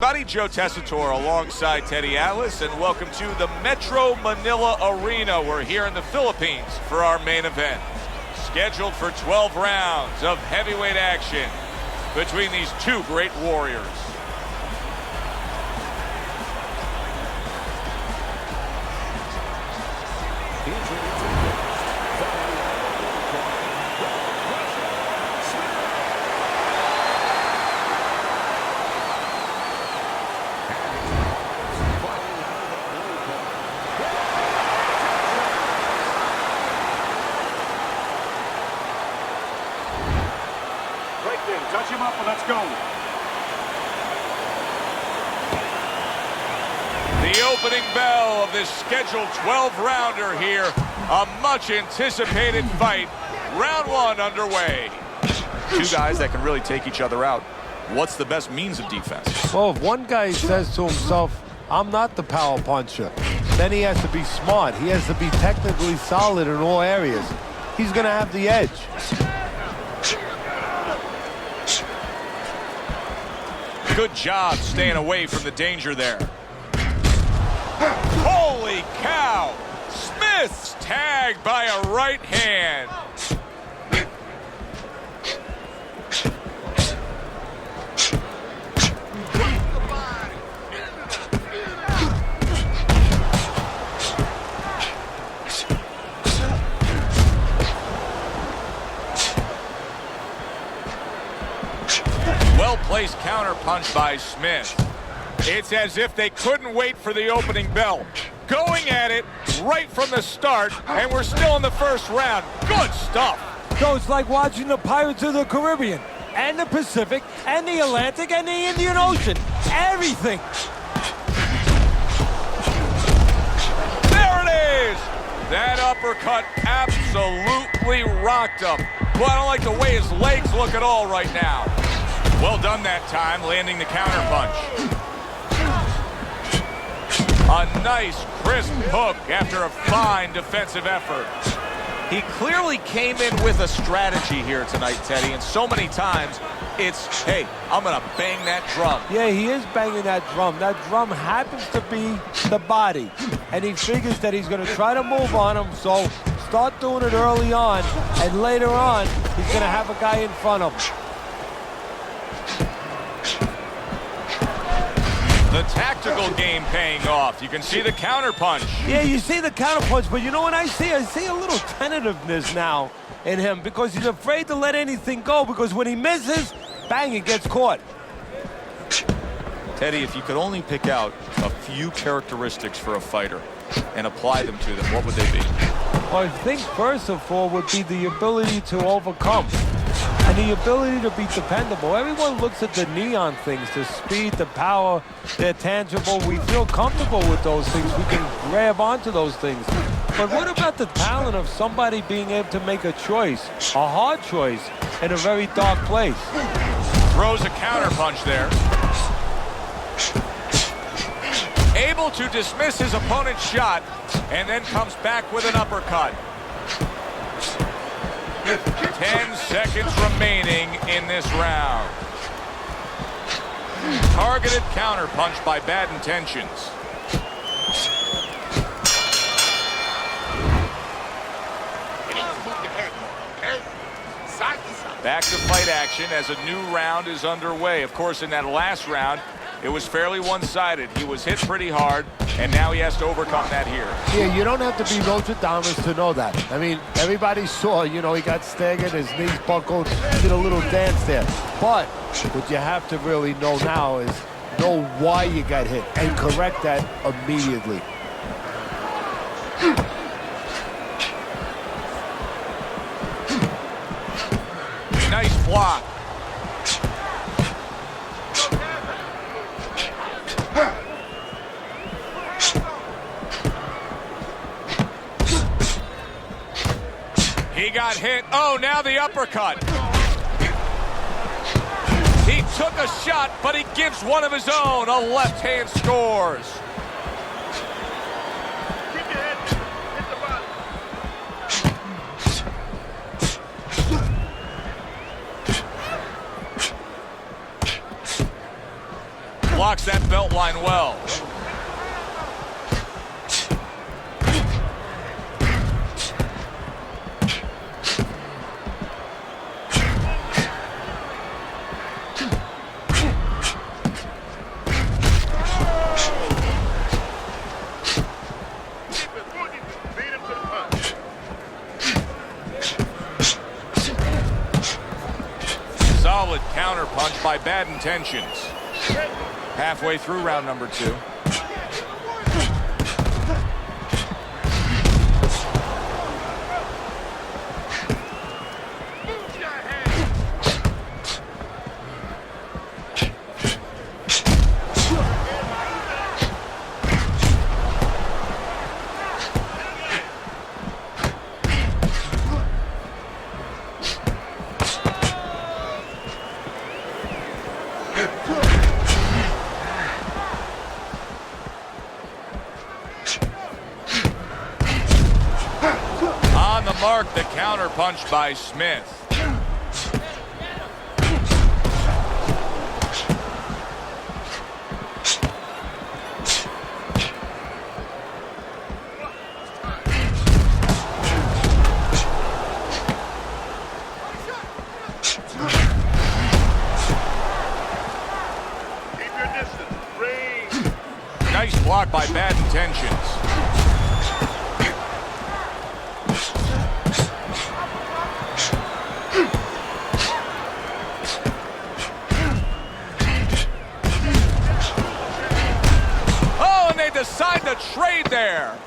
Buddy Joe Tessitore alongside Teddy Atlas, and welcome to the Metro Manila Arena. We're here in the Philippines for our main event. Scheduled for 12 rounds of heavyweight action between these two great warriors. Touch him up and let's go. The opening bell of this scheduled 12-rounder here. A much-anticipated fight. Round one underway. Two guys that can really take each other out. What's the best means of defense? Well, if one guy says to himself, I'm not the power puncher, then he has to be smart. He has to be technically solid in all areas. He's going to have the edge. Good job staying away from the danger there. Holy cow! Smith's tagged by a right hand. Well-placed counterpunch by Smith. It's as if they couldn't wait for the opening bell. Going at it right from the start, and we're still in the first round. Good stuff. So it's like watching the Pirates of the Caribbean, and the Pacific, and the Atlantic, and the Indian Ocean. Everything. There it is! That uppercut absolutely rocked him. Well, I don't like the way his legs look at all right now. Well done that time, landing the counterpunch. A nice, crisp hook after a fine defensive effort. He clearly came in with a strategy here tonight, Teddy, and so many times it's, hey, I'm going to bang that drum. Yeah, he is banging that drum. That drum happens to be the body, and he figures that he's going to try to move on him, so start doing it early on, and later on, he's going to have a guy in front of him. The tactical game paying off. You can see the counterpunch. Yeah, you see the counterpunch, but you know what I see? I see a little tentativeness now in him because he's afraid to let anything go because when he misses, bang, it gets caught. Teddy, if you could only pick out a few characteristics for a fighter and apply them to them, what would they be? Well, I think first of all would be the ability to overcome and the ability to be dependable. Everyone looks at the neon things, the speed, the power, they're tangible. We feel comfortable with those things. We can grab onto those things. But what about the talent of somebody being able to make a choice, a hard choice, in a very dark place? Throws a counterpunch there. Able to dismiss his opponent's shot, and then comes back with an uppercut. 10 seconds remaining in this round. Targeted counterpunch by Bad Intentions. Back to fight action as a new round is underway. Of course, in that last round, it was fairly one-sided. He was hit pretty hard, and now he has to overcome that here. Yeah, you don't have to be Nostradamus to know that. I mean, everybody saw, you know, he got staggered, his knees buckled, did a little dance there. But what you have to really know now is know why you got hit and correct that immediately. Nice block. He got hit. Oh, now the uppercut. He took a shot, but he gives one of his own. A left hand scores. Blocks that belt line well. Solid counter punch by Bad Intentions. Halfway through round number 2. On the mark, the counter punch by Smith. Nice block by Bad Intentions. Decide to trade there.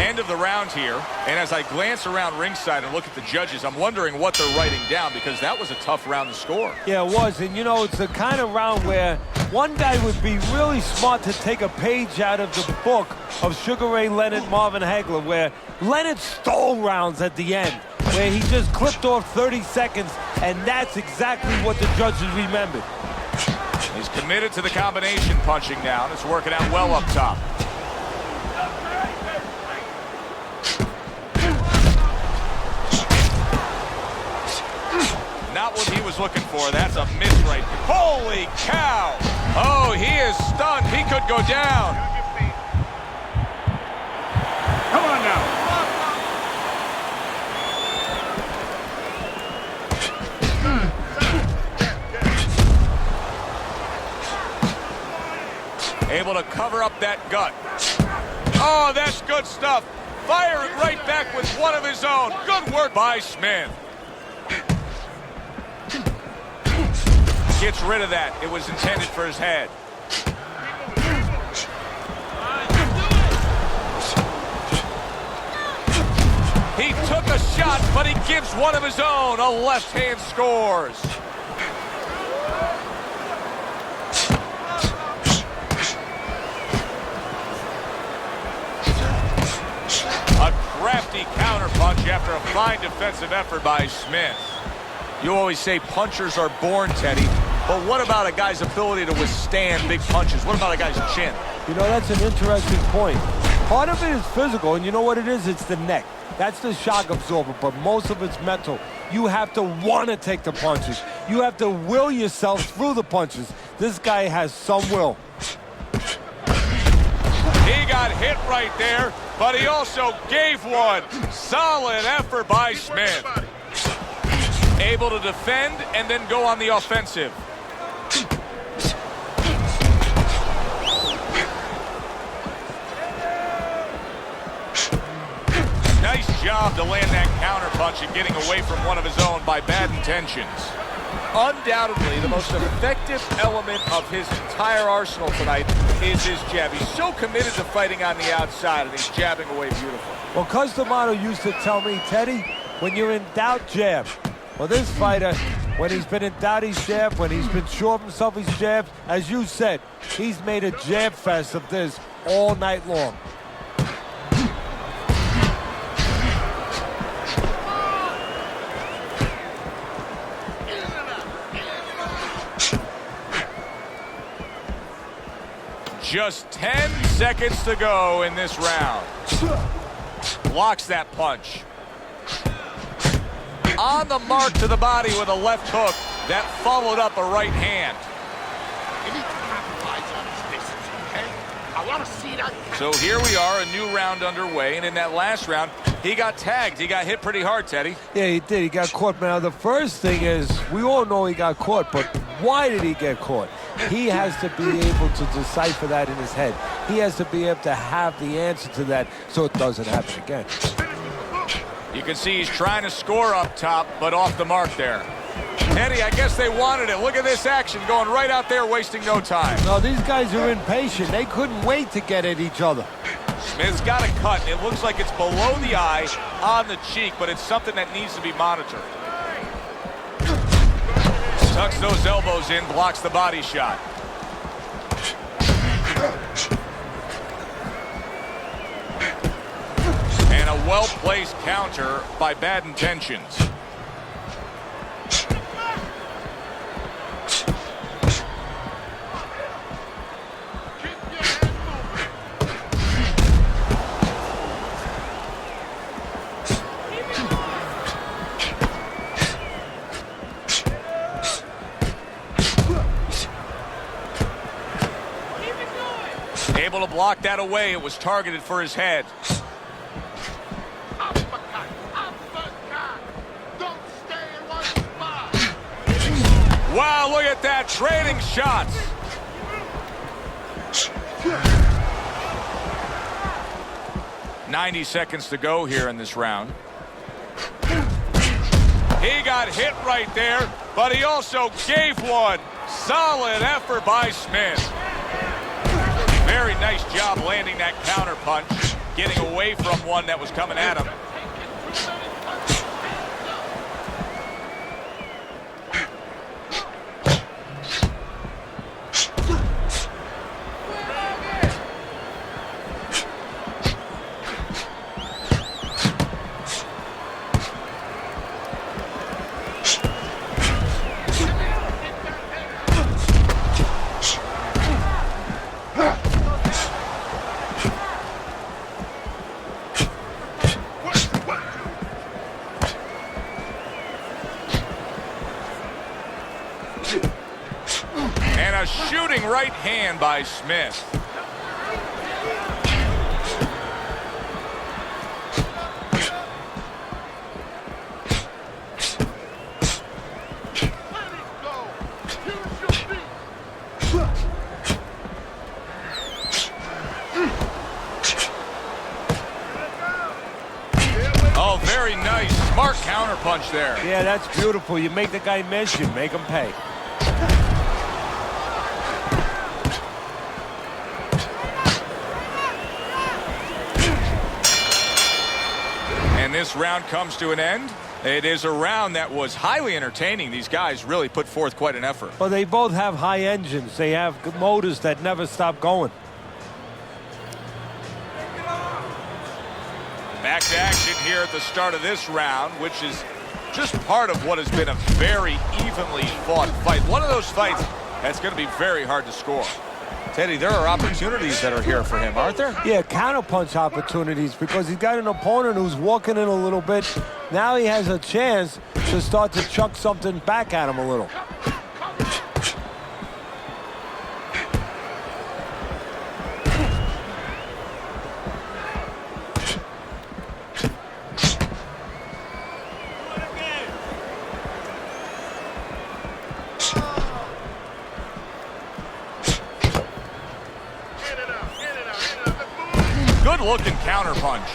End of the round here, and as I glance around ringside and look at the judges, I'm wondering what they're writing down, because that was a tough round to score. Yeah, it was, and you know, it's the kind of round where one guy would be really smart to take a page out of the book of Sugar Ray Leonard, Marvin Hagler, where Leonard stole rounds at the end, where he just clipped off 30 seconds, and that's exactly what the judges remembered. He's committed to the combination punching now, and it's working out well up top. Not what he was looking for. That's a miss right there. Holy cow! Oh, he is stunned. He could go down. Come on now. Able to cover up that gut. Oh, that's good stuff. Firing right back with one of his own. Good work by Smith. Gets rid of that. It was intended for his head. He took a shot, but he gives one of his own. A left hand scores. A crafty counterpunch after a fine defensive effort by Smith. You always say punchers are born, Teddy, but what about a guy's ability to withstand big punches? What about a guy's chin? You know, that's an interesting point. Part of it is physical, and you know what it is? It's the neck. That's the shock absorber, but most of it's mental. You have to want to take the punches. You have to will yourself through the punches. This guy has some will. He got hit right there, but he also gave one. Solid effort by Smith. Able to defend and then go on the offensive. Nice job to land that counterpunch and getting away from one of his own by Bad Intentions. Undoubtedly, the most effective element of his entire arsenal tonight is his jab. He's so committed to fighting on the outside, and he's jabbing away beautifully. Well, Customato used to tell me, Teddy, when you're in doubt, jab. Well, this fighter, when he's been in doubt, he's jabbed. When he's been sure of himself, he's jabbed. As you said, he's made a jab fest of this all night long. Just 10 seconds to go in this round. blocks that punch. On the mark to the body with a left hook that followed up a right hand. You need to capitalize on his distance, okay? I want to see that. So here we are, a new round underway, and in that last round, he got tagged. He got hit pretty hard, Teddy. Yeah, he did. He got caught. Now, the first thing is, we all know he got caught, but why did he get caught? He has to be able to decipher that in his head. He has to be able to have the answer to that so it doesn't happen again. You can see he's trying to score up top, but off the mark there. Teddy, I guess they wanted it. Look at this action going right out there, wasting no time. No, these guys are impatient. They couldn't wait to get at each other. Smith's got a cut. It looks like it's below the eye, on the cheek, but it's something that needs to be monitored. Tucks those elbows in, blocks the body shot. And a well-placed counter by Bad Intentions. Able to block that away. It was targeted for his head. Uppercut! Uppercut! Don't stay in one spot! Wow, look at that. Trading shots. "90 seconds to go here in this round. He got hit right there, but he also gave one. Solid effort by Smith. Very nice job landing that counter punch, getting away from one that was coming at him. And a shooting right hand by Smith. Oh, very nice. Smart counter punch there. Yeah, that's beautiful. You make the guy miss, you make him pay. And this round comes to an end. It is a round that was highly entertaining. These guys really put forth quite an effort. Well, they both have high engines. They have motors that never stop going. Back to action here at the start of this round, which is just part of what has been a very evenly fought fight. One of those fights that's going to be very hard to score. Teddy, there are opportunities that are here for him, aren't there? Yeah, counterpunch opportunities because he's got an opponent who's walking in a little bit. Now he has a chance to start to chuck something back at him a little. Good-looking counter punch.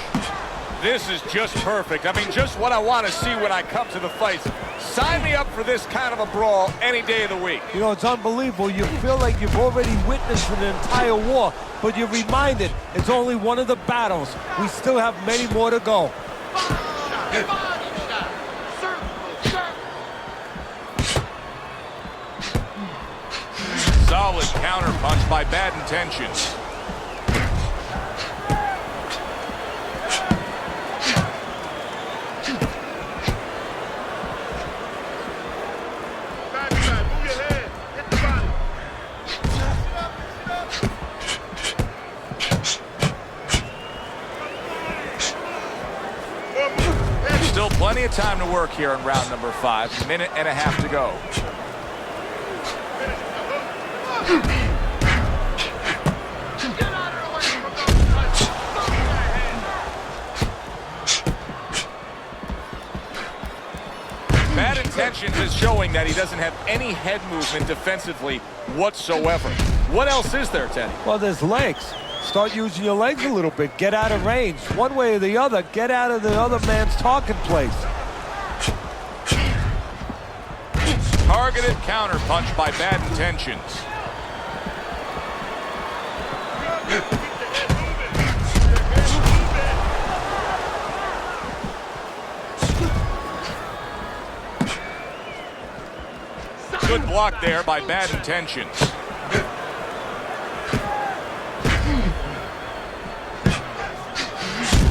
This is just perfect. I mean, just what I want to see when I come to the fights. Sign me up for this kind of a brawl any day of the week. You know, it's unbelievable. You feel like you've already witnessed an entire war, but you're reminded it's only one of the battles. We still have many more to go. Solid counter punch by Bad Intentions. Still plenty of time to work here in round number 5. Minute and a half to go. Bad intentions is showing that he doesn't have any head movement defensively whatsoever. What else is there, Teddy? Well, there's legs. Start using your legs a little bit. Get out of range. One way or the other, get out of the other man's talking place. Targeted counter punch by Bad Intentions. Good block there by Bad Intentions.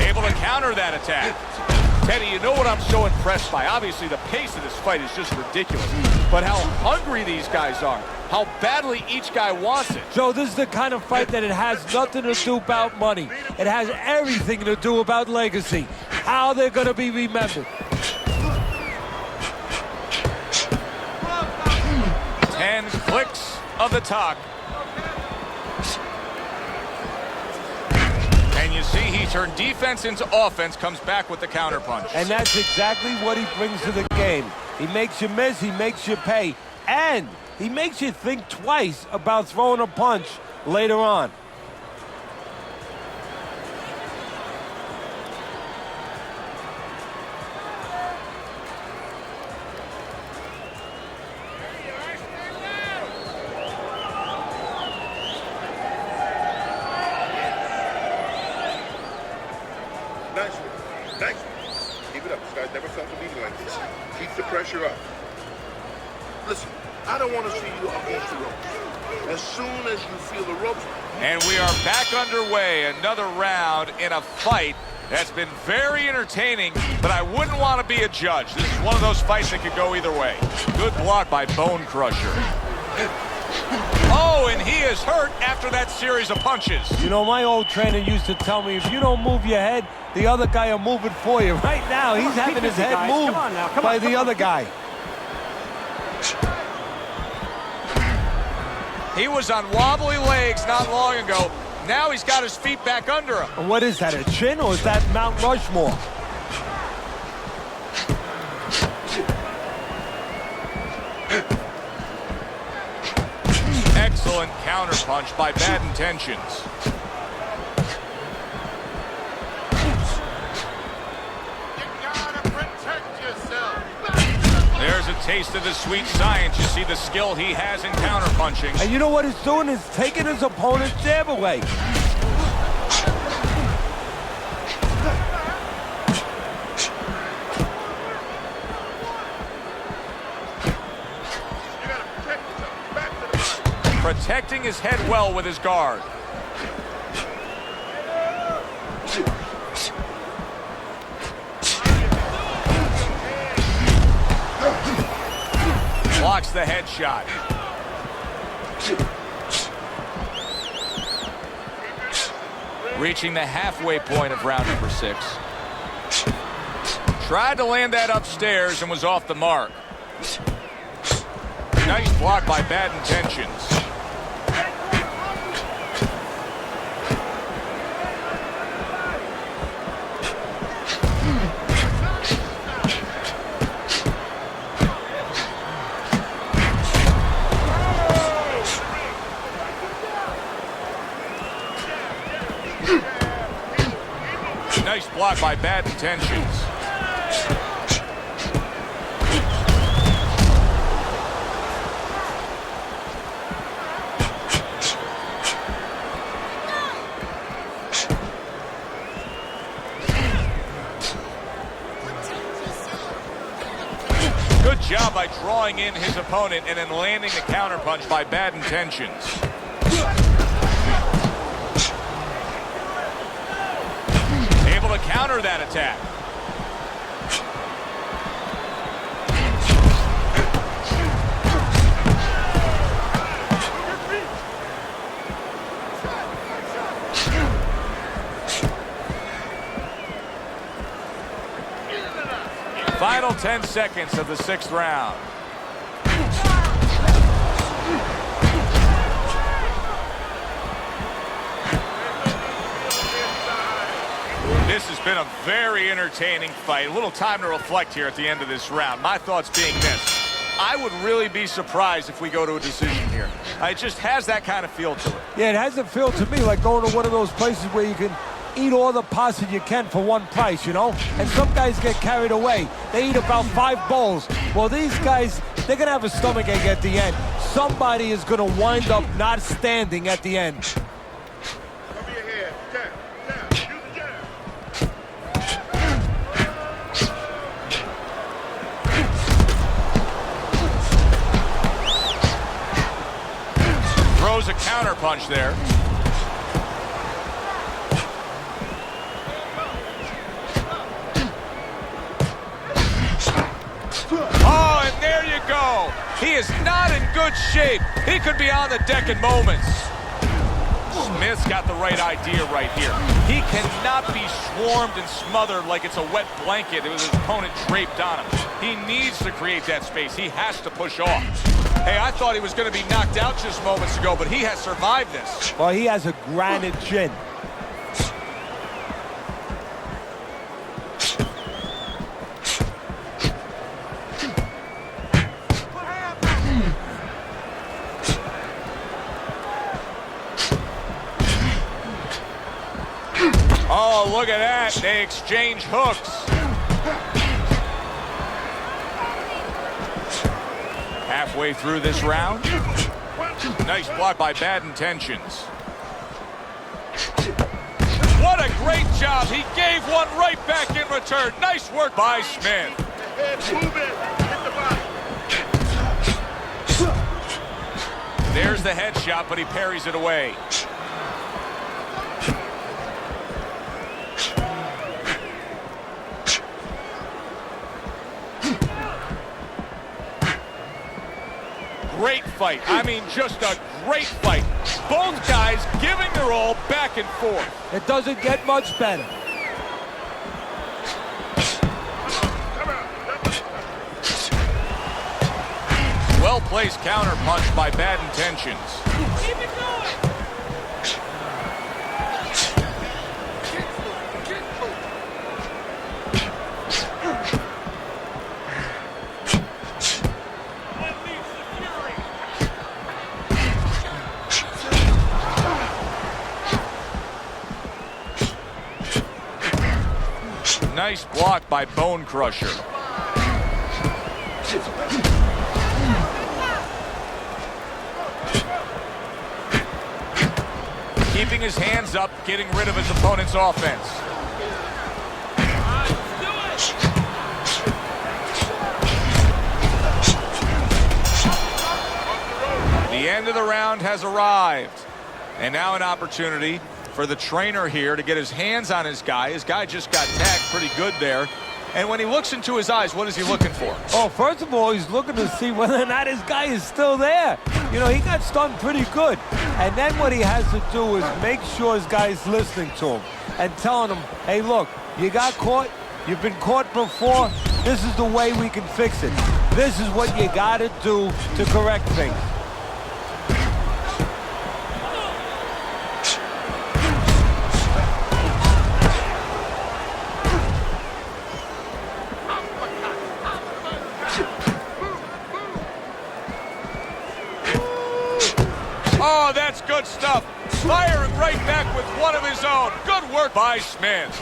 Able to counter that attack. Teddy, you know what I'm so impressed by? Obviously, the pace of this fight is just ridiculous. But how hungry these guys are. How badly each guy wants it. Joe, this is the kind of fight that it has nothing to do about money. It has everything to do about legacy. How they're going to be remembered. 10 clicks of the talk. And you see he turned defense into offense, comes back with the counter punch. And that's exactly what he brings to the game. He makes you miss, he makes you pay, and he makes you think twice about throwing a punch later on. Nice one. Nice one. Keep it up. This guy's never felt a meeting like this. Keep the pressure up. Listen, I don't want to see you against the ropes. As soon as you feel the ropes. And we are back underway. Another round in a fight that's been very entertaining, but I wouldn't want to be a judge. This is one of those fights that could go either way. Good block by Bone Crusher. Oh, and he is hurt after that series of punches. You know, my old trainer used to tell me, if you don't move your head, the other guy will move it for you. Right now, he's having his head moved by the other guy. He was on wobbly legs not long ago. Now he's got his feet back under him. And what is that, a chin, or is that Mount Rushmore? Excellent counter punch by Bad Intentions. You gotta protect yourself. There's a taste of the sweet science. You see the skill he has in counter punching. And you know what he's doing? Is taking his opponent's jab away. You gotta protect yourself. Back to the body. Protecting his head well with his guard. Blocks the headshot. Reaching the halfway point of round number 6. Tried to land that upstairs and was off the mark. Nice block by Bad Intentions. Nice block by Bad Intentions. Good job by drawing in his opponent and then landing the counterpunch by Bad Intentions. Able to counter that attack. Final 10 seconds of the 6th round. This has been a very entertaining fight. A little time to reflect here at the end of this round. My thoughts being this. I would really be surprised if we go to a decision here. It just has that kind of feel to it. Yeah, it has a feel to me like going to one of those places where you can eat all the pasta you can for one price, you know? And some guys get carried away. They eat about 5 bowls. Well, these guys, they're going to have a stomachache at the end. Somebody is going to wind up not standing at the end. Cover your head. Jab. Use the jab. Throws a counter punch there. Oh, and there you go. He is not in good shape. He could be on the deck in moments. Smith's got the right idea right here. He cannot be swarmed and smothered like it's a wet blanket with his opponent draped on him. He needs to create that space. He has to push off. Hey, I thought he was going to be knocked out just moments ago, but he has survived this. Well, he has a granite chin. Oh, look at that. They exchange hooks. Halfway through this round. Nice block by Bad Intentions. What a great job. He gave one right back in return. Nice work by Smith. There's the headshot, but he parries it away. Great fight. I mean, just a great fight. Both guys giving their all back and forth. It doesn't get much better. Well-placed counter punch by Bad Intentions. Keep it going. Nice block by Bone Crusher. Keeping his hands up, getting rid of his opponent's offense. The end of the round has arrived. And now an opportunity for the trainer here to get his hands on his guy. His guy just got tagged pretty good there. And when he looks into his eyes, what is he looking for? Oh, first of all, he's looking to see whether or not his guy is still there. You know, he got stunned pretty good. And then what he has to do is make sure his guy is listening to him and telling him, hey, look, you got caught. You've been caught before. This is the way we can fix it. This is what you got to do to correct things. Oh, that's good stuff. Firing right back with one of his own. Good work by Smith.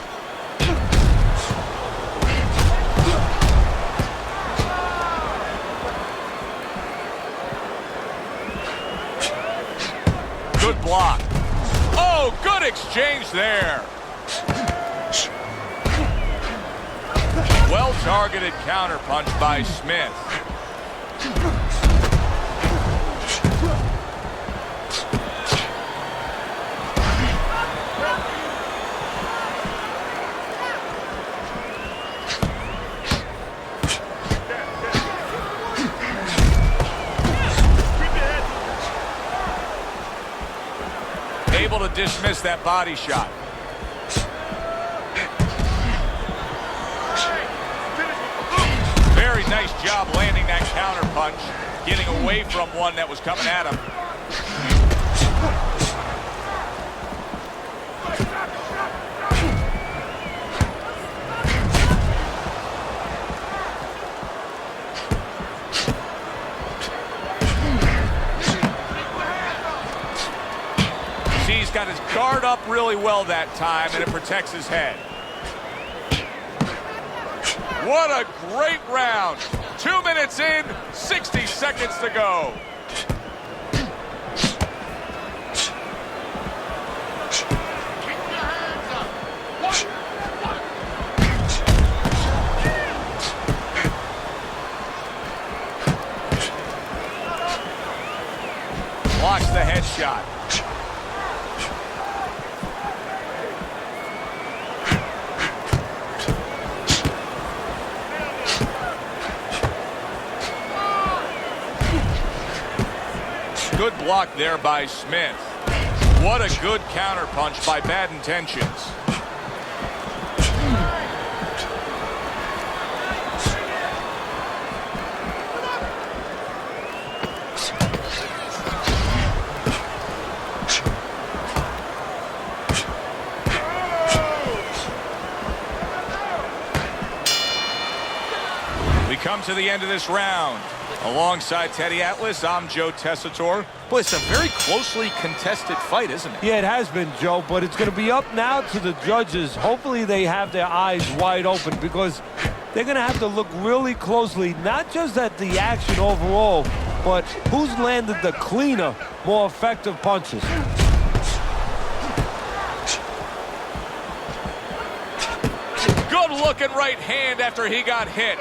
Good block. Oh, good exchange there. Well-targeted counterpunch by Smith. Able to dismiss that body shot. job landing that counter punch, getting away from one that was coming at him. He's got his guard up really well that time, and it protects his head. What a great round. 2 minutes in, 60 seconds to go. Blocks the headshot. Good block there by Smith. What a good counter punch by Bad Intentions. We come to the end of this round. Alongside Teddy Atlas, I'm Joe Tessitore. Boy, it's a very closely contested fight, isn't it? Yeah, it has been, Joe, but it's going to be up now to the judges. Hopefully they have their eyes wide open because they're going to have to look really closely, not just at the action overall, but who's landed the cleaner, more effective punches. Good looking right hand after he got hit.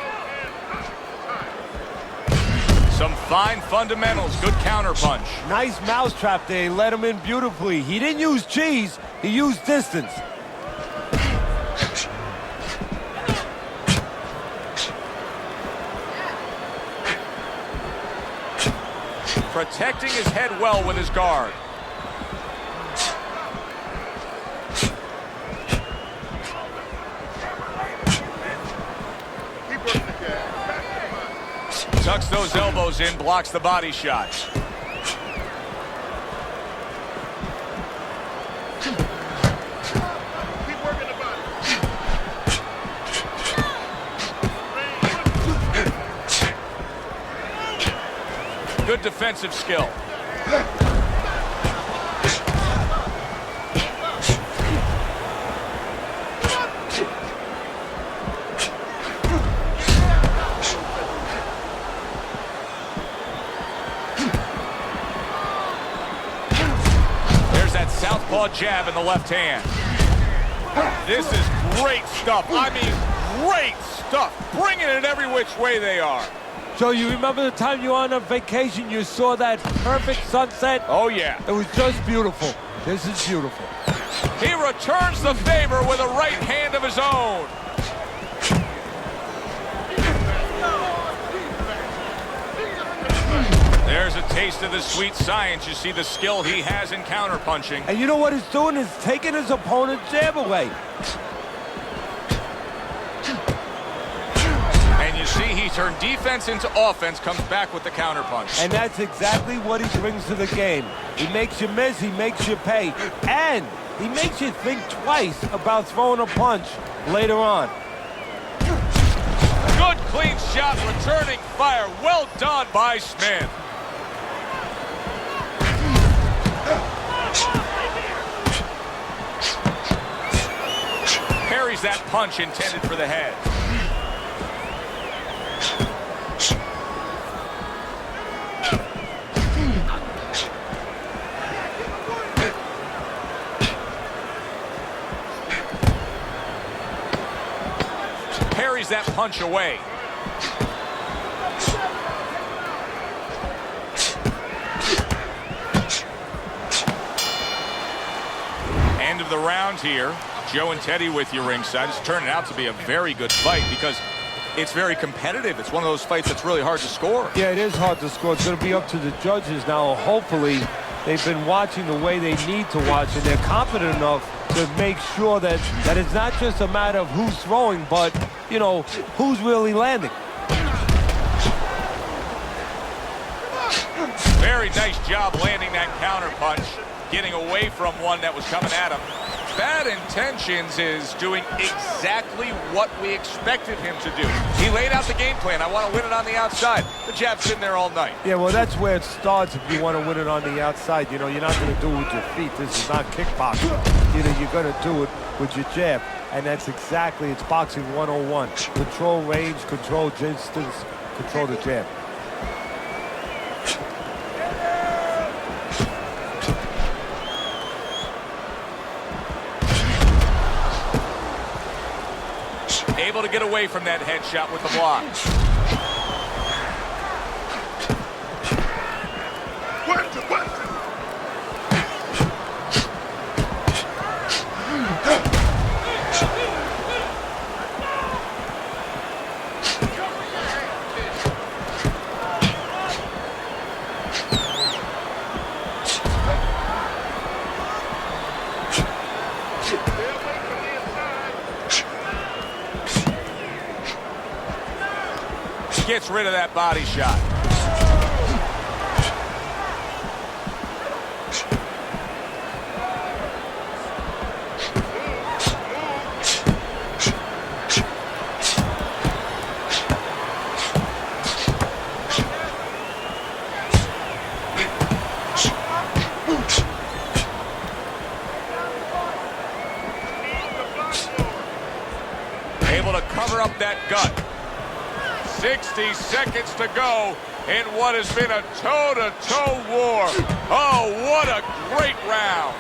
Some fine fundamentals, good counter punch. Nice mousetrap there, he let him in beautifully. He didn't use cheese, he used distance. Protecting his head well with his guard. Tucks those elbows in, blocks the body shots. Keep working the body. Good defensive skill. Southpaw jab in the left hand. This is great stuff. I mean, great stuff. Bringing it every which way they are. Joe, you remember the time you were on a vacation, you saw that perfect sunset? Oh, yeah. It was just beautiful. This is beautiful. He returns the favor with a right hand of his own. There's a taste of the sweet science. You see the skill he has in counterpunching. And you know what he's doing is taking his opponent's jab away. And you see he turned defense into offense, comes back with the counterpunch. And that's exactly what he brings to the game. He makes you miss, he makes you pay, and he makes you think twice about throwing a punch later on. Good clean shot, returning fire. Well done by Smith. Parries that punch intended for the head. Parries that punch away. End of the round here. Joe and Teddy with you ringside. It's turning out to be a very good fight because it's very competitive. It's one of those fights that's really hard to score. Yeah, it is hard to score. It's going to be up to the judges now. Hopefully, they've been watching the way they need to watch, and they're confident enough to make sure that it's not just a matter of who's throwing, but, you know, who's really landing. Very nice job landing that counter punch, getting away from one that was coming at him. Bad Intentions is doing exactly what we expected him to do. He laid out the game plan. I want to win it on the outside. The jab's been there all night. Yeah, well, that's where it starts if you want to win it on the outside. You know, you're not going to do it with your feet. This is not kickboxing. You know, you're going to do it with your jab. And that's exactly, it's boxing 101. Control range, control distance, control the jab. Able to get away from that headshot with the block. Gets rid of that body shot. Able to cover up that gut. 60 seconds to go in what has been a toe-to-toe war. Oh, what a great round.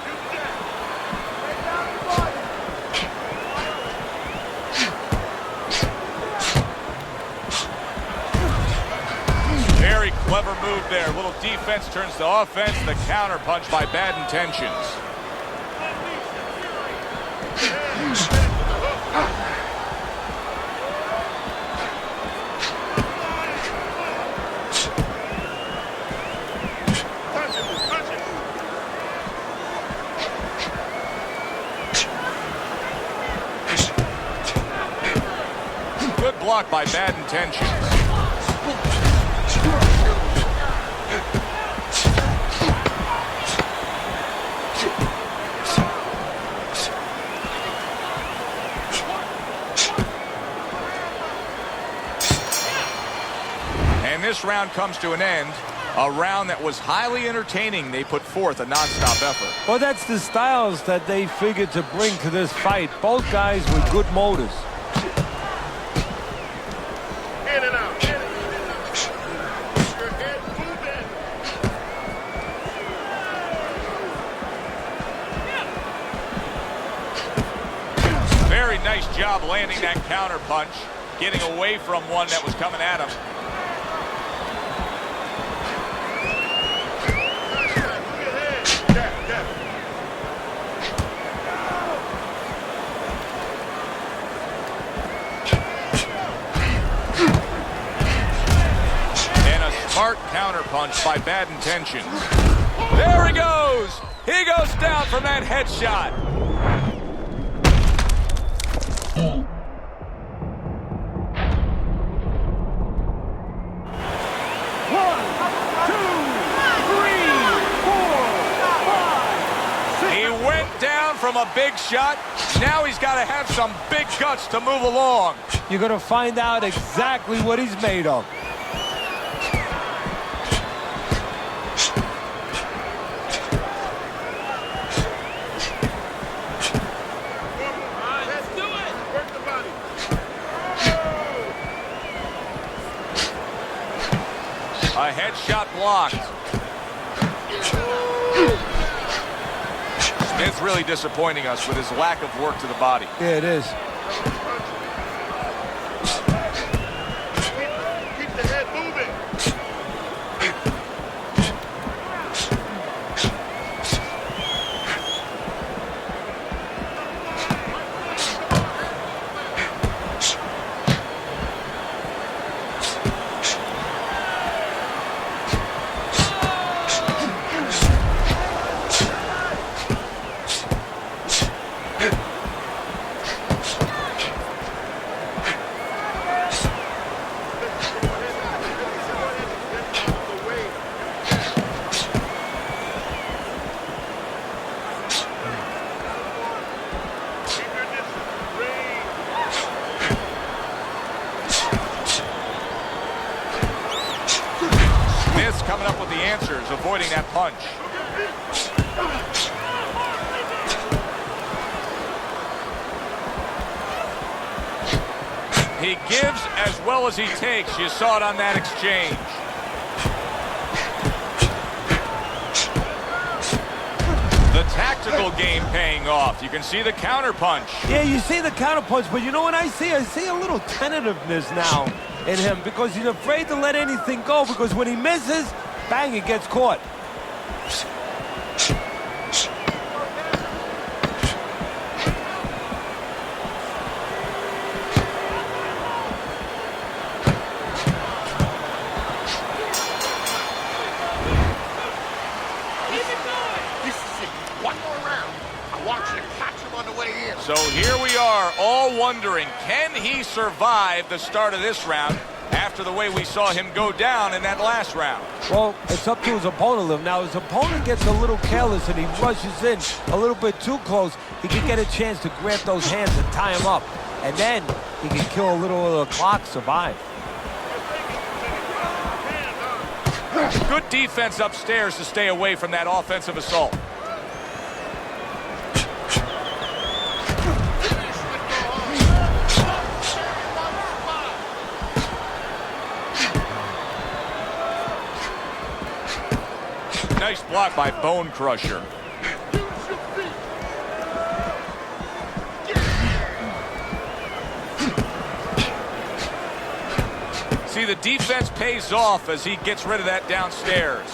Very clever move there. A little defense turns to offense. The counter punch by Bad Intentions. Good block by Bad Intentions. And this round comes to an end. A round that was highly entertaining. They put forth a nonstop effort. Well, that's the styles that they figured to bring to this fight. Both guys with good motors. In and out. Your head moving. Very nice job landing that counter punch, getting away from one that was coming at him. Smart counter punch by Bad Intentions. There he goes! He goes down from that headshot. One, two, three, four, five, six. He went down from a big shot. Now he's got to have some big guts to move along. You're going to find out exactly what he's made of. A headshot blocked. Smith's really disappointing us with his lack of work to the body. Yeah, it is. Keep the head moving. coming up with the answers, avoiding that punch. He gives as well as he takes. You saw it on that exchange. The tactical game paying off. You can see the counter punch. Yeah, you see the counter punch, but you know what I see? I see a little tentativeness now in him because he's afraid to let anything go, because when he misses, bang, he gets caught. So here we are, all wondering, can he survive the start of this round after the way we saw him go down in that last round? Well, it's up to his opponent. Now, his opponent gets a little careless and he rushes in a little bit too close. He can get a chance to grab those hands and tie him up. And then he can kill a little of the clock, survive. Good defense upstairs to stay away from that offensive assault. Nice block by Bone Crusher. See, the defense pays off as he gets rid of that downstairs.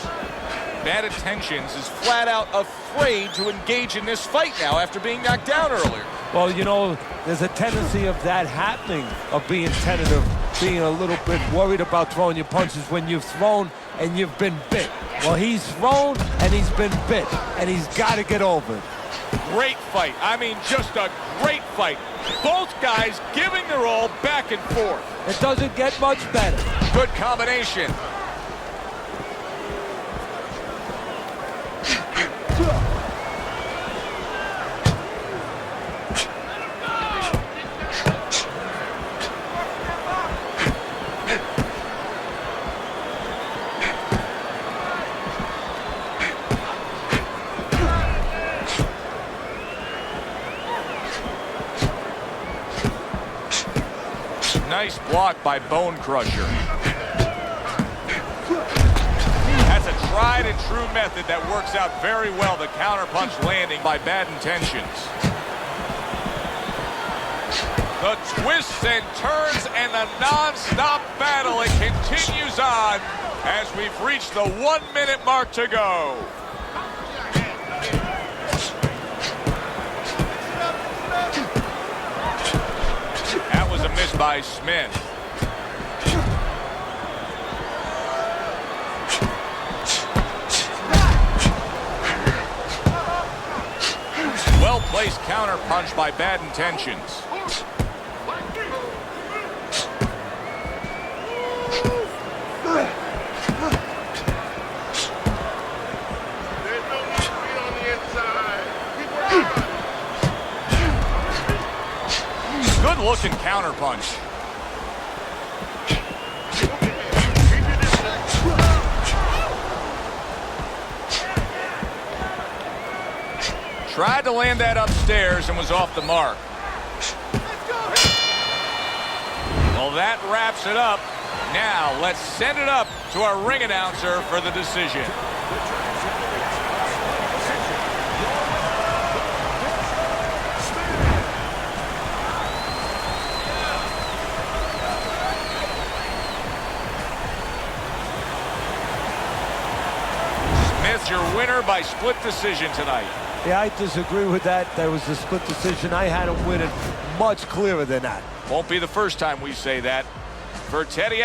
Bad Intentions is flat out afraid to engage in this fight now after being knocked down earlier. Well, you know, there's a tendency of that happening, of being tentative, being a little bit worried about throwing your punches when you've thrown and you've been bit. Well, he's thrown and he's been bit, and he's got to get over it. Great fight. I mean, just a great fight. Both guys giving their all back and forth. It doesn't get much better. Good combination. Nice block by Bone Crusher. That's a tried and true method that works out very well. The counterpunch landing by Bad Intentions. The twists and turns and the non-stop battle. It continues on as we've reached the 1 minute mark to go. By Smith. Well-placed counter punch by Bad Intentions. Good-looking counterpunch. Tried to land that upstairs and was off the mark. Well, that wraps it up. Now, let's send it up to our ring announcer for the decision. Your winner by split decision tonight. Yeah, I disagree with that. That was a split decision. I had him winning much clearer than that. Won't be the first time we say that. For Teddy